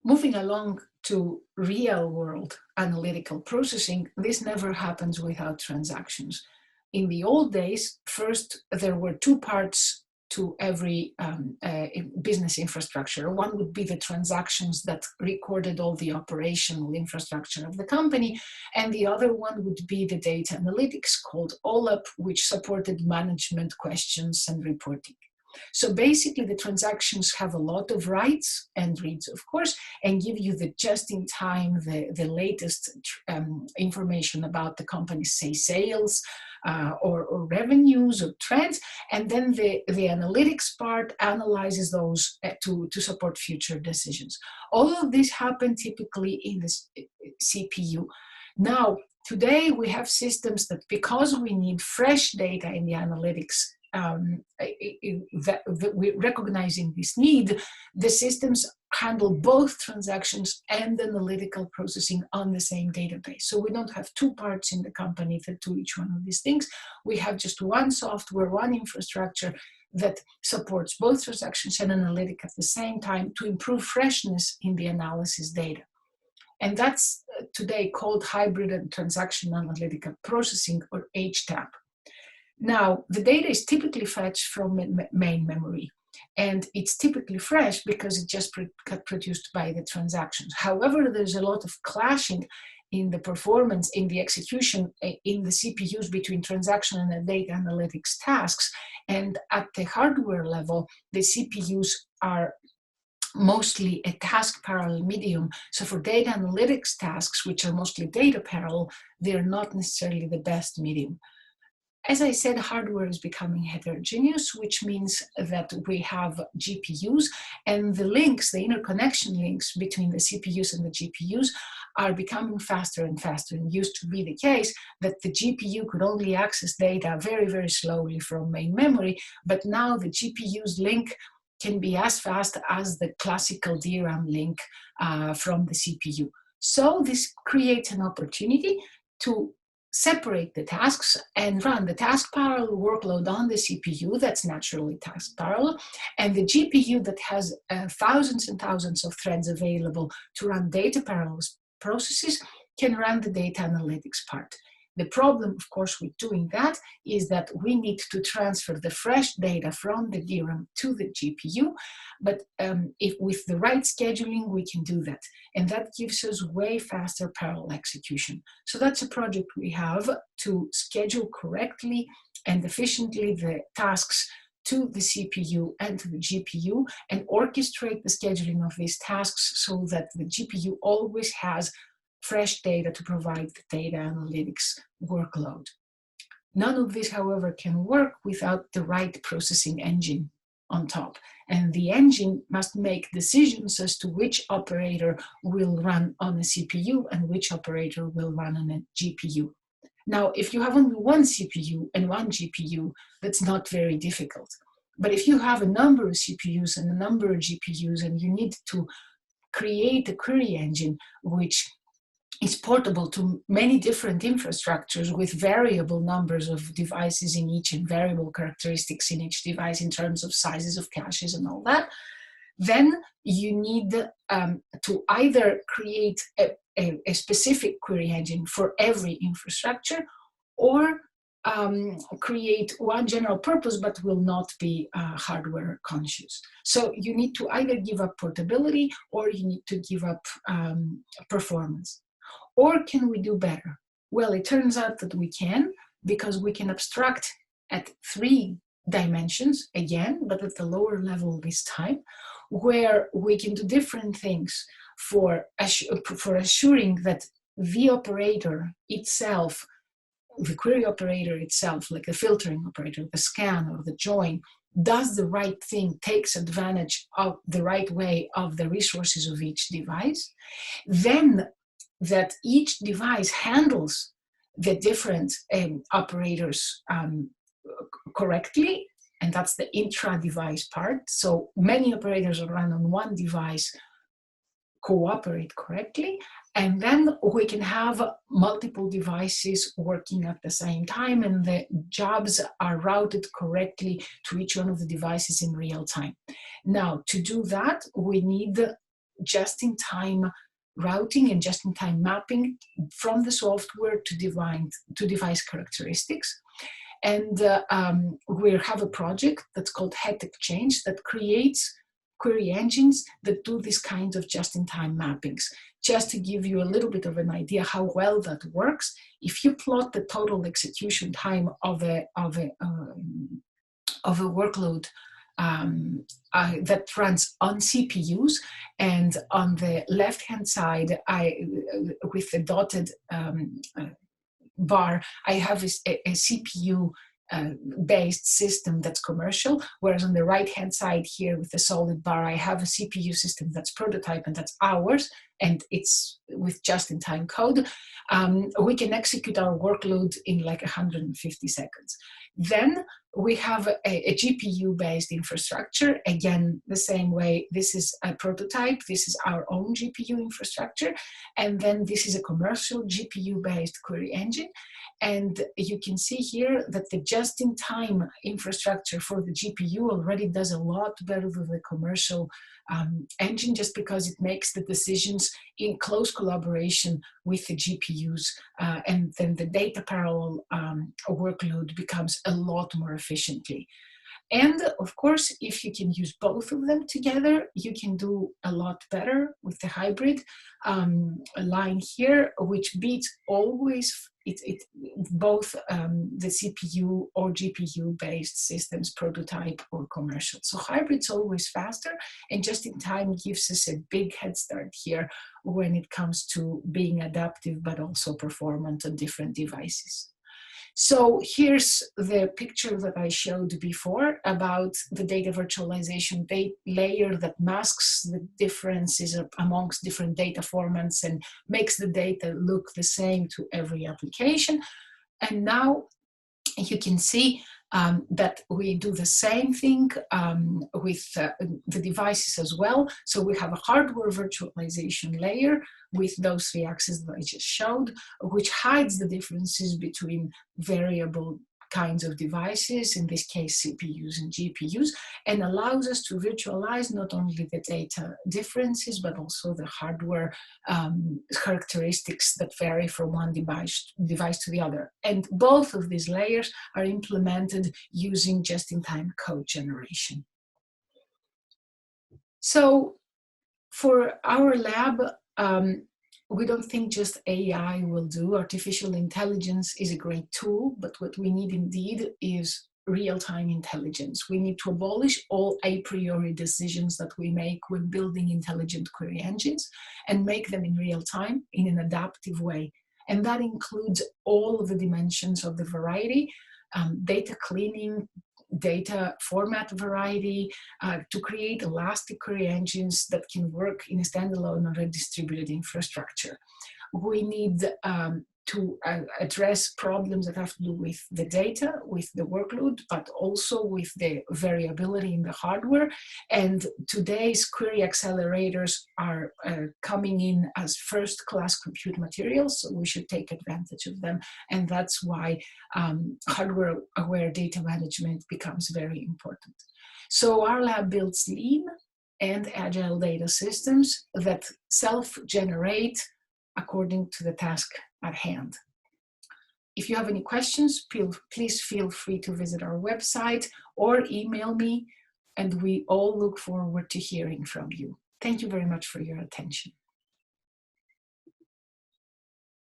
moving along to real world analytical processing, this never happens without transactions. In the old days, first, there were two parts to every business infrastructure. One would be the transactions that recorded all the operational infrastructure of the company, and the other one would be the data analytics called OLAP, which supported management questions and reporting. So basically, the transactions have a lot of writes and reads, of course, and give you the just-in-time, the latest information about the company's, say, sales or revenues or trends. And then the analytics part analyzes those to support future decisions. All of this happen typically in the CPU. Now, today we have systems that, because we need fresh data in the analytics, we're recognizing this need, the systems handle both transactions and analytical processing on the same database. So we don't have two parts in the company that do each one of these things. We have just one software, one infrastructure that supports both transactions and analytic at the same time to improve freshness in the analysis data. And that's today called hybrid and transaction analytical processing, or HTAP. Now, the data is typically fetched from main memory, and it's typically fresh because it just got produced by the transactions. However, there's a lot of clashing in the performance, in the execution, in the CPUs between transaction and the data analytics tasks. And at the hardware level, the CPUs are mostly a task parallel medium. So for data analytics tasks, which are mostly data parallel, they're not necessarily the best medium. As I said, hardware is becoming heterogeneous, which means that we have GPUs, and the links, the interconnection links between the CPUs and the GPUs are becoming faster and faster. And it used to be the case that the GPU could only access data very, very slowly from main memory, but now the GPU's link can be as fast as the classical DRAM link from the CPU. So this creates an opportunity to separate the tasks and run the task parallel workload on the CPU that's naturally task parallel, and the GPU that has thousands and thousands of threads available to run data parallel processes can run the data analytics part. The problem, of course, with doing that is that we need to transfer the fresh data from the DRAM to the GPU, but if with the right scheduling, we can do that. And that gives us way faster parallel execution. So that's a project we have to schedule correctly and efficiently the tasks to the CPU and to the GPU, and orchestrate the scheduling of these tasks so that the GPU always has fresh data to provide the data analytics workload. None of this, however, can work without the right processing engine on top. And the engine must make decisions as to which operator will run on a CPU and which operator will run on a GPU. Now, if you have only one CPU and one GPU, that's not very difficult. But if you have a number of CPUs and a number of GPUs, and you need to create a query engine which is portable to many different infrastructures with variable numbers of devices in each and variable characteristics in each device in terms of sizes of caches and all that, then you need to either create a specific query engine for every infrastructure, or create one general purpose but will not be hardware conscious. So you need to either give up portability, or you need to give up performance. Or can we do better? Well, it turns out that we can, because we can abstract at 3 dimensions again, but at the lower level this time, where we can do different things for assuring that the operator itself, the query operator itself, like the filtering operator, the scan or the join, does the right thing, takes advantage of the right way of the resources of each device. Then that each device handles the different operators correctly, and that's the intra-device part. So many operators that run on one device cooperate correctly, and then we can have multiple devices working at the same time, and the jobs are routed correctly to each one of the devices in real time. Now, to do that, we need just-in-time routing and just-in-time mapping from the software to device characteristics. And we have a project that's called Head Exchange that creates query engines that do this kind of just-in-time mappings. Just to give you a little bit of an idea how well that works, if you plot the total execution time of a workload that runs on CPUs, and on the left-hand side, with the dotted bar, I have a CPU based system that's commercial, whereas on the right-hand side here with the solid bar, I have a CPU system that's prototype and that's ours, and it's with just-in-time code. We can execute our workload in like 150 seconds. Then we have a GPU-based infrastructure. Again, the same way, this is a prototype, this is our own GPU infrastructure, and then this is a commercial GPU-based query engine. And you can see here that the just-in-time infrastructure for the GPU already does a lot better than the commercial engine, just because it makes the decisions in close collaboration with the GPUs, and then the data parallel workload becomes a lot more efficiently. And of course, if you can use both of them together, you can do a lot better with the hybrid line here, which beats always both the CPU or GPU based systems, prototype or commercial. So hybrid's always faster, and just in time gives us a big head start here when it comes to being adaptive but also performant on different devices. So here's the picture that I showed before about the data virtualization layer that masks the differences amongst different data formats and makes the data look the same to every application. And now you can see that we do the same thing with the devices as well. So we have a hardware virtualization layer with those three axes that I just showed, which hides the differences between variable kinds of devices, in this case CPUs and GPUs, and allows us to virtualize not only the data differences, but also the hardware characteristics that vary from one device to the other. And both of these layers are implemented using just-in-time code generation. So for our lab, we don't think just AI will do. Artificial intelligence is a great tool, but what we need indeed is real-time intelligence. We need to abolish all a priori decisions that we make when building intelligent query engines and make them in real time in an adaptive way. And that includes all of the dimensions of the variety, data cleaning, data format variety, to create elastic query engines that can work in a standalone or a distributed infrastructure. We need to address problems that have to do with the data, with the workload, but also with the variability in the hardware. And today's query accelerators are coming in as first-class compute materials, so we should take advantage of them. And that's why hardware-aware data management becomes very important. So our lab builds lean and agile data systems that self-generate according to the task at hand. If you have any questions, please feel free to visit our website or email me, and we all look forward to hearing from you. Thank you very much for your attention.